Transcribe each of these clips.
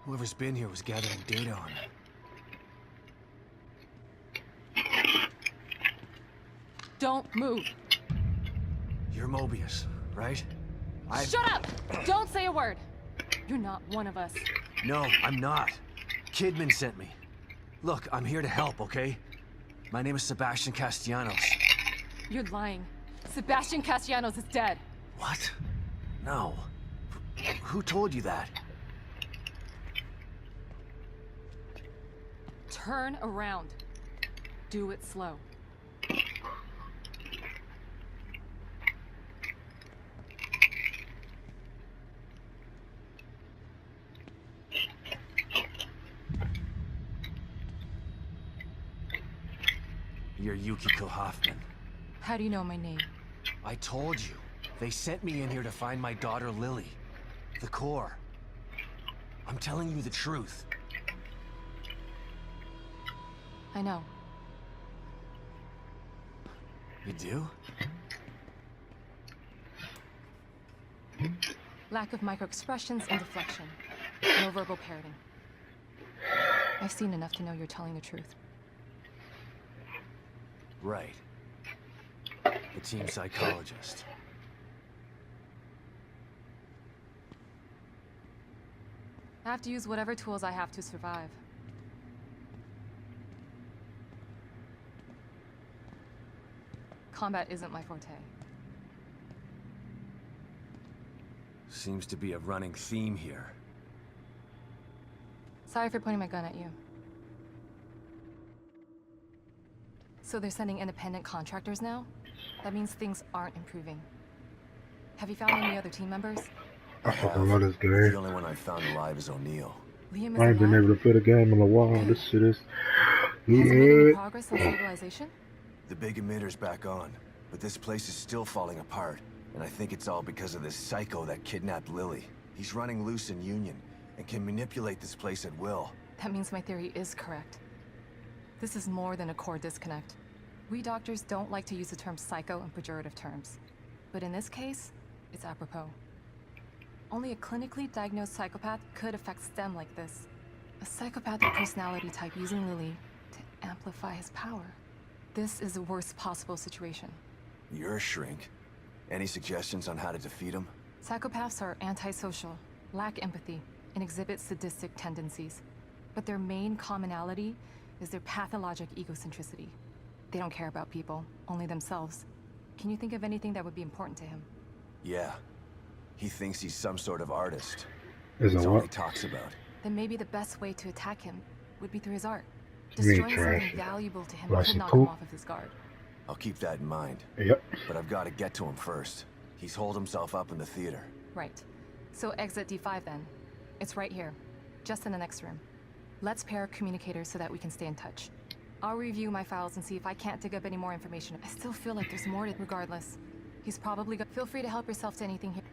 Whoever's been here was gathering data on it. Don't move. You're Mobius, right? Shut up! Don't say a word. You're not one of us. No, I'm not. Kidman sent me. Look, I'm here to help, okay? My name is Sebastian Castellanos. You're lying. Sebastian Castellanos is dead. What? No. Who told you that? Turn around. Do it slow. You're Yukiko Hoffman. How do you know my name? I told you. They sent me in here to find my daughter Lily. The core. I'm telling you the truth. I know. You do? Lack of micro-expressions and deflection. No verbal parroting. I've seen enough to know you're telling the truth. Right. The team psychologist. I have to use whatever tools I have to survive. Combat isn't my forte. Seems to be a running theme here. Sorry for pointing my gun at you. So they're sending independent contractors now? That means things aren't improving. Have you found any other team members? I fucking love this game. The only one I found alive is O'Neill. Liam is I ain't been alive? able to put a game in a while. This shit is Has there been any good. progress on stabilization? The big emitter's back on, but this place is still falling apart. And I think it's all because of this psycho that kidnapped Lily. He's running loose in Union, and can manipulate this place at will. That means my theory is correct. This is more than a core disconnect. We doctors don't like to use the term psycho in pejorative terms. But in this case, it's apropos. Only a clinically diagnosed psychopath could affect STEM like this. A psychopathic personality type using Lily to amplify his power. This is the worst possible situation. You're a shrink. Any suggestions on how to defeat him? Psychopaths are antisocial, lack empathy, and exhibit sadistic tendencies. But their main commonality is their pathologic egocentricity. They don't care about people, only themselves. Can you think of anything that would be important to him? Yeah. He thinks he's some sort of artist. Is That's it all he what? talks about. Then maybe the best way to attack him would be through his art. You mean Destroying trash. something valuable to him Like could some knock poop? him off of his guard. I'll keep that in mind. Yep. But I've got to get to him first. He's holed himself up in the theater. Right. So exit D5 then. It's right here, just in the next room. Let's pair communicators so that we can stay in touch. I'll review my files and see if I can't dig up any more information. I still feel like there's more to regardless. He's probably Feel free to help yourself to anything here.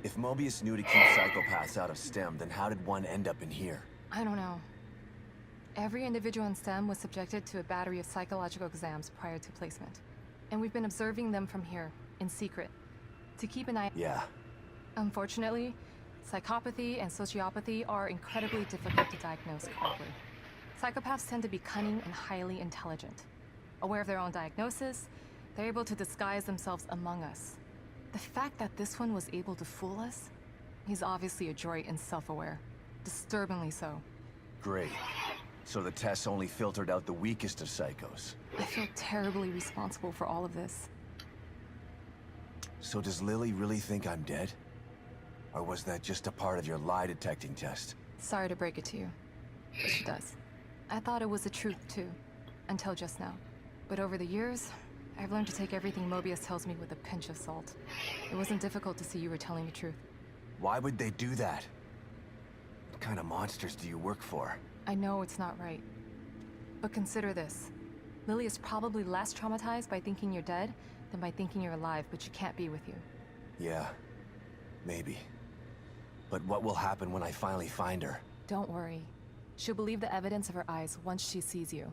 If Mobius knew to keep psychopaths out of STEM, then how did one end up in here? I don't know. Every individual in STEM was subjected to a battery of psychological exams prior to placement. And we've been observing them from here, in secret, to keep an eye. Yeah. Unfortunately, psychopathy and sociopathy are incredibly difficult to diagnose correctly. Psychopaths tend to be cunning and highly intelligent. Aware of their own diagnosis, they're able to disguise themselves among us. The fact that this one was able to fool us, he's obviously adroit and self-aware. Disturbingly so. Great. So the tests only filtered out the weakest of psychos. I feel terribly responsible for all of this. So does Lily really think I'm dead? Or was that just a part of your lie detecting test? Sorry to break it to you, but she does. I thought it was the truth too, until just now. But over the years, I've learned to take everything Mobius tells me with a pinch of salt. It wasn't difficult to see you were telling the truth. Why would they do that? What kind of monsters do you work for? I know it's not right. But consider this. Lily is probably less traumatized by thinking you're dead than by thinking you're alive, but she can't be with you. Yeah, maybe. But what will happen when I finally find her? Don't worry. She'll believe the evidence of her eyes once she sees you.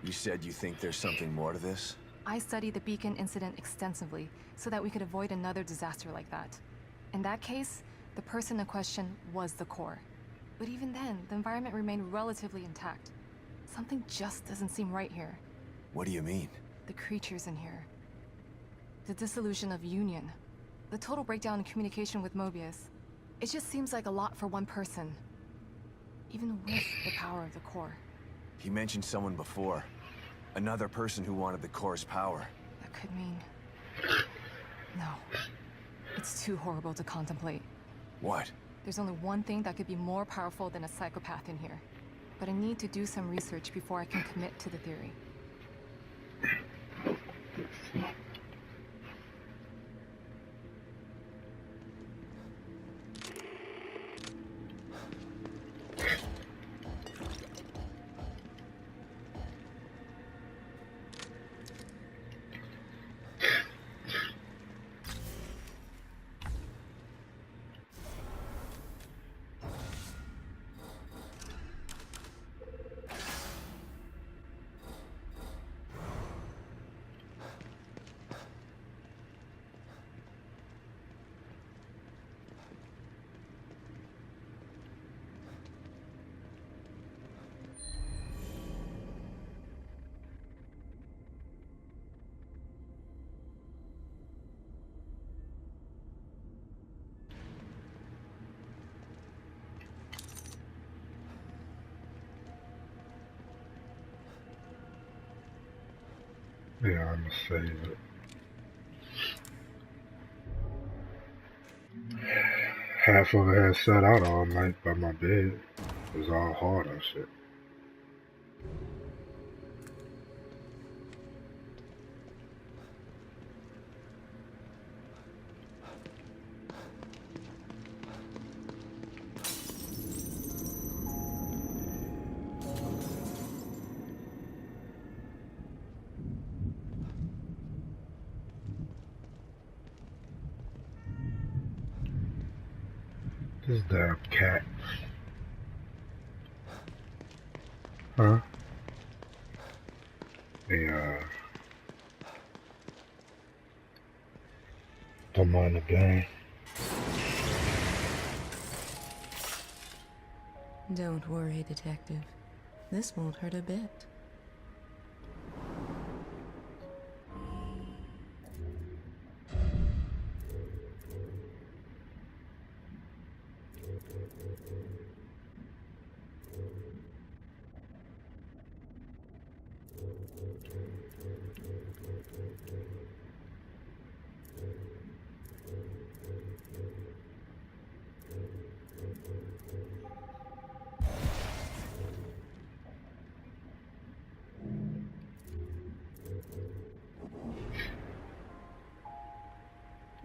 You said you think there's something more to this? I studied the Beacon incident extensively so that we could avoid another disaster like that. In that case, The person in question was the core. But even then, the environment remained relatively intact. Something just doesn't seem right here. What do you mean? The creatures in here. The dissolution of Union. The total breakdown in communication with Mobius. It just seems like a lot for one person. Even with the power of the core. He mentioned someone before. Another person who wanted the core's power. That could mean... No. It's too horrible to contemplate. What? There's only one thing that could be more powerful than a psychopath in here. But I need to do some research before I can commit to the theory. Yeah, I'm gonna save it. Half of it had sat out all night by my bed. It was all hard and shit. This damn cat. Huh? Yeah. Don't mind the game. Don't worry, Detective. This won't hurt a bit.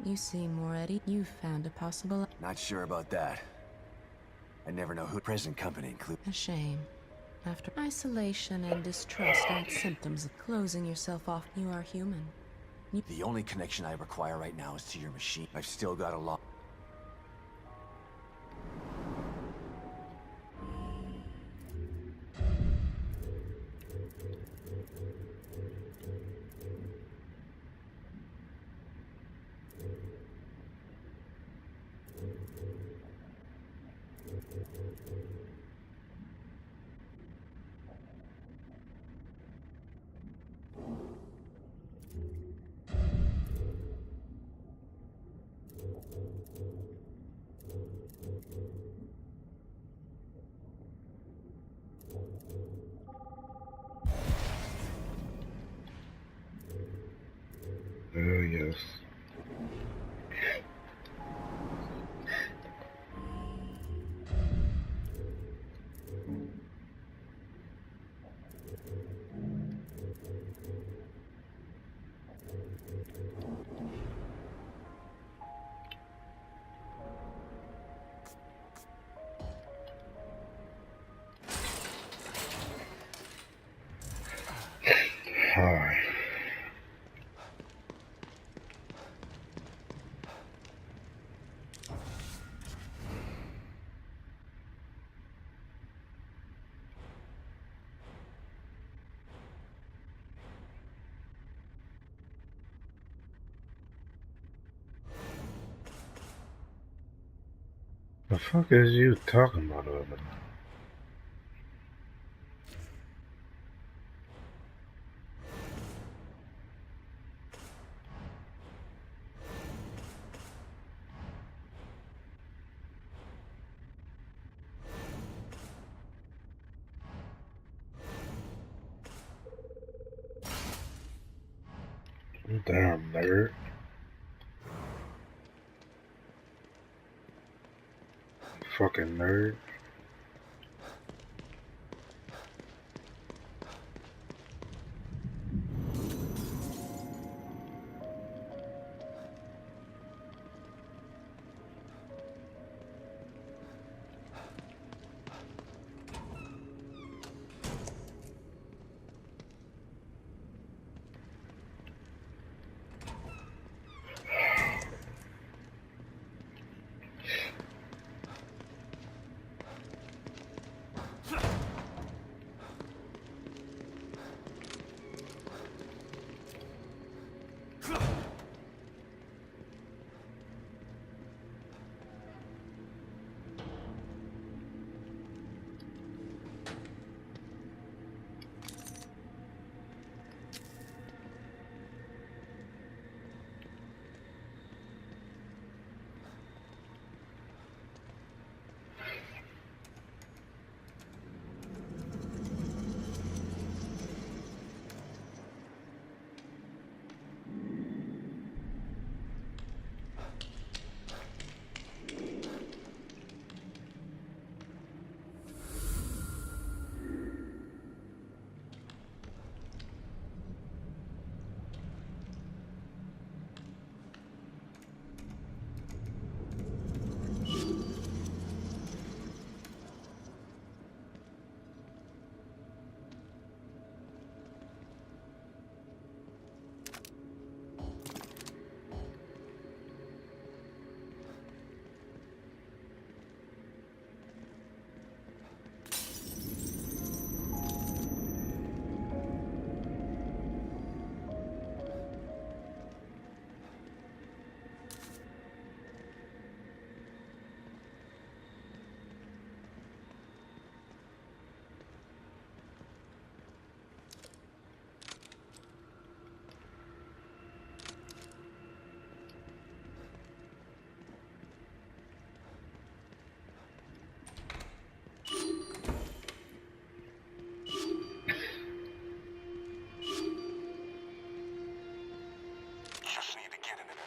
You seem more ready. You found a possible... Not sure about that. I never know who present company include. A shame. After isolation and distrust aren't symptoms of closing yourself off. You are human. The only connection I require right now is to your machine. I've still got a lot. Yes. The fuck is you talking about over there? Damn nerd. Fucking nerd.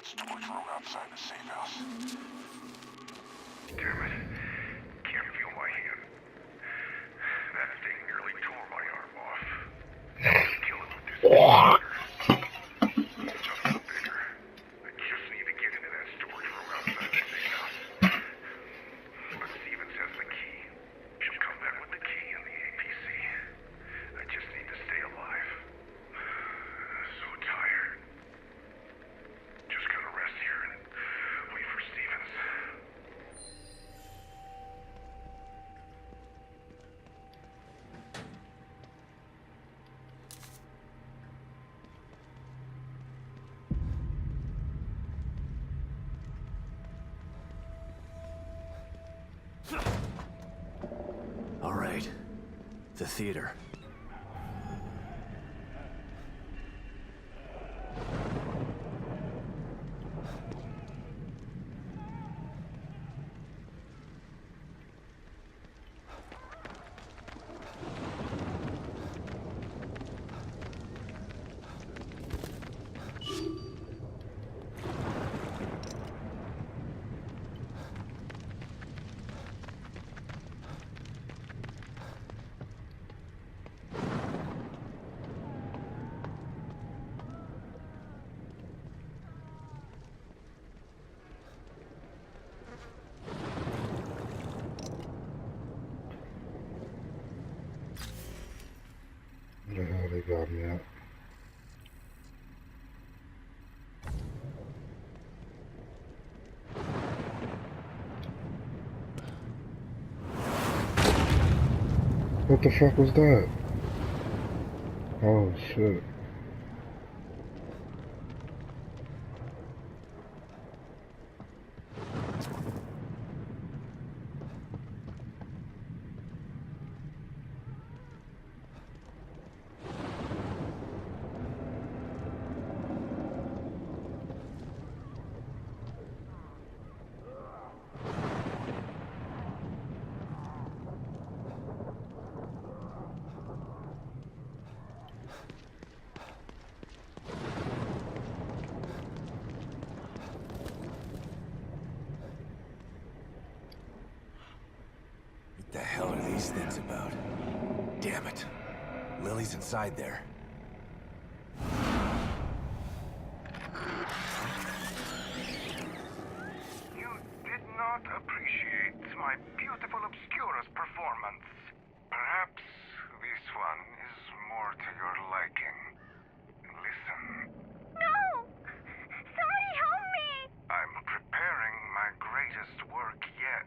Storage room outside the safe house. Damn it. Can't feel my hand. That thing nearly tore my arm off. Kill it with this just a bigger. I just need to get into that storage room outside the safe house. But Stevens has the key. She'll come back with the key and the APC. I just need to stay alive. So tired. Just gonna rest here and wait for Stevens. All right. The theater. Where the hell they got me at? What the fuck was that? Oh shit. these things about? Damn it. Lily's inside there. You did not appreciate my beautiful Obscurus performance. Perhaps this one is more to your liking. Listen. No! Somebody help me! I'm preparing my greatest work yet.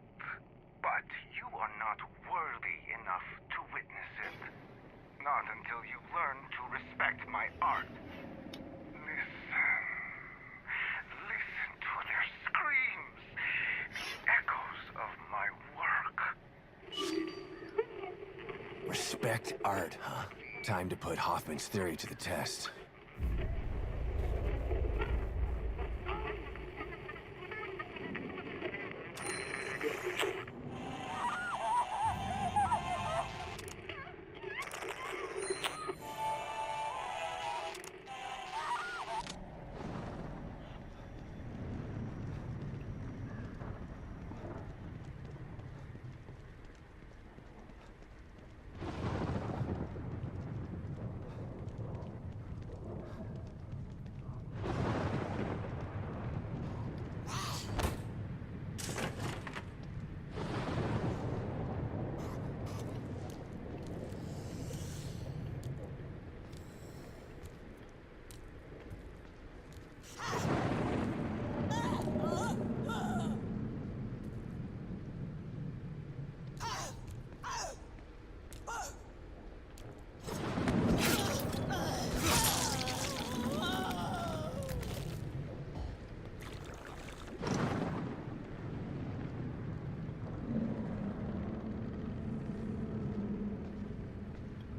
But you are not worthy enough to witness it. Not until you learn to respect my art. Listen. Listen to their screams. The echoes of my work. Respect art, huh? Time to put Hoffman's theory to the test.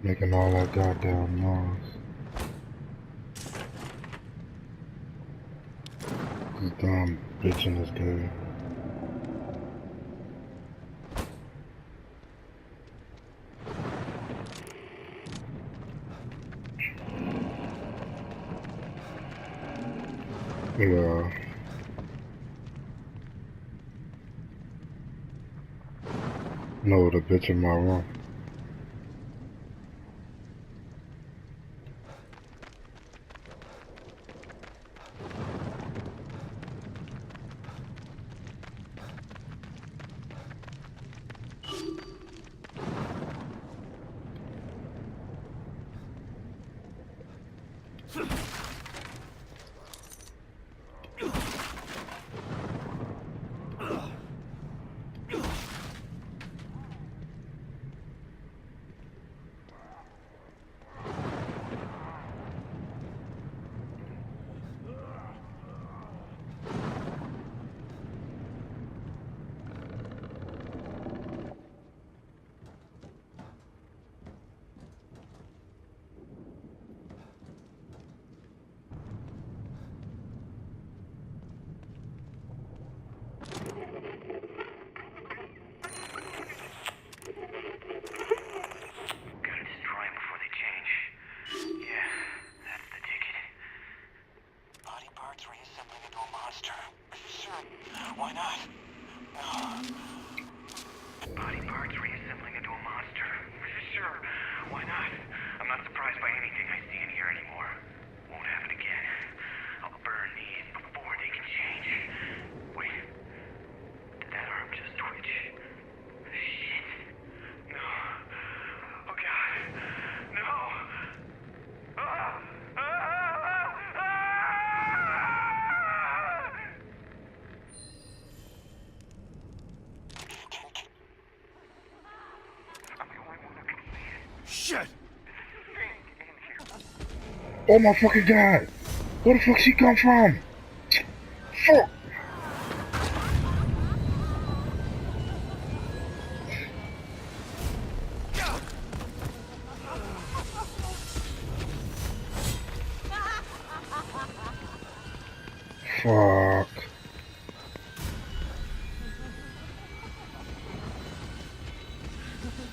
Making all that goddamn noise. This dumb bitch in this game. Yeah. No, the bitch in my room. Gotta destroy them before they change. Yeah, that's the ticket. Body parts reassembling into a monster. Sure, why not? No. Body parts reassembling into a monster. Sure, why not? I'm not surprised by anything I see in here anymore. Won't happen again. I'll burn these before they can change. Wait. Did that arm just twitch? Shit. No. Oh god. No. Ah! Ah! Ah! I'm the only one who can see it. Shit! Thing in here. Oh my fucking god! Where the fuck she come from? Fuck! Fuck.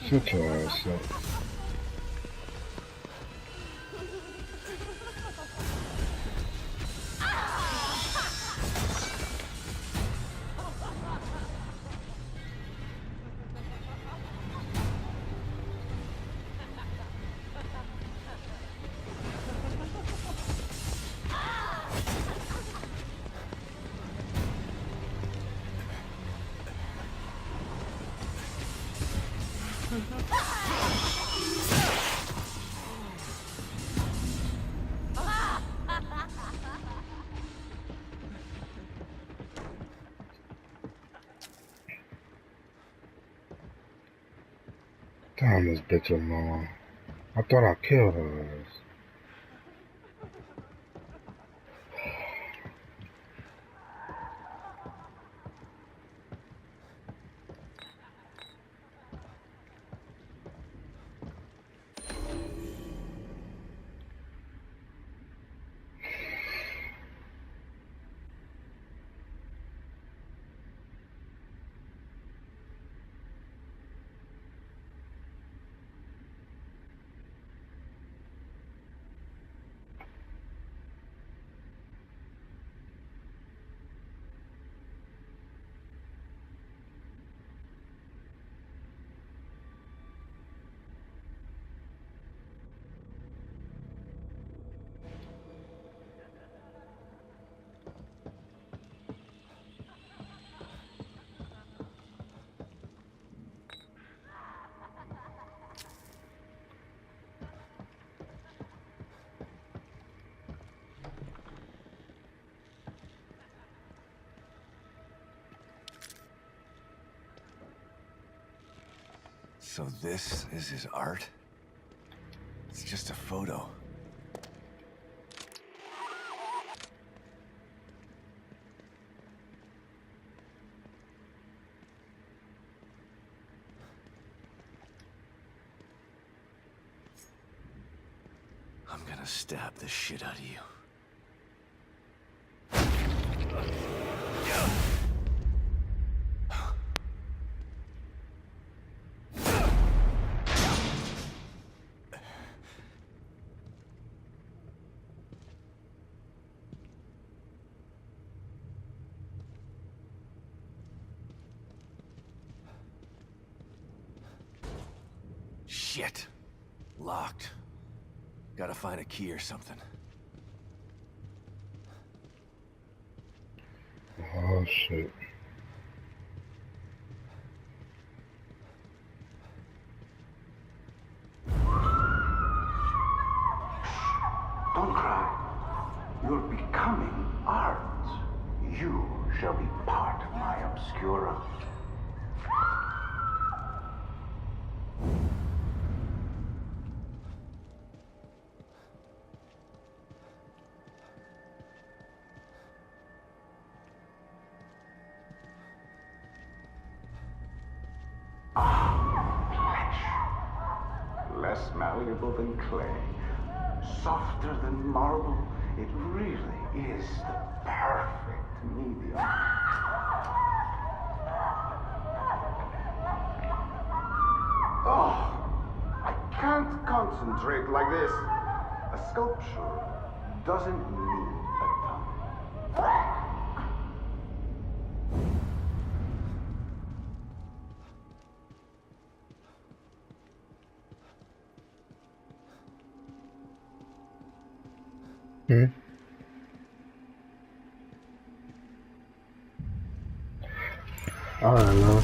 Shut your ass up. Damn this bitch alone. I thought I killed her ass. So this is his art? It's just a photo. I'm gonna stab the shit out of you. Shit. Locked. Gotta find a key or something. Oh shit. Don't cry. You're becoming art. You shall be part of my obscura. Less malleable than clay, softer than marble. It really is the perfect medium. Oh, I can't concentrate like this. A sculpture doesn't need a tongue. Hmm? I don't know.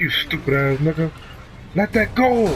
You stupid ass nigga. Let that go!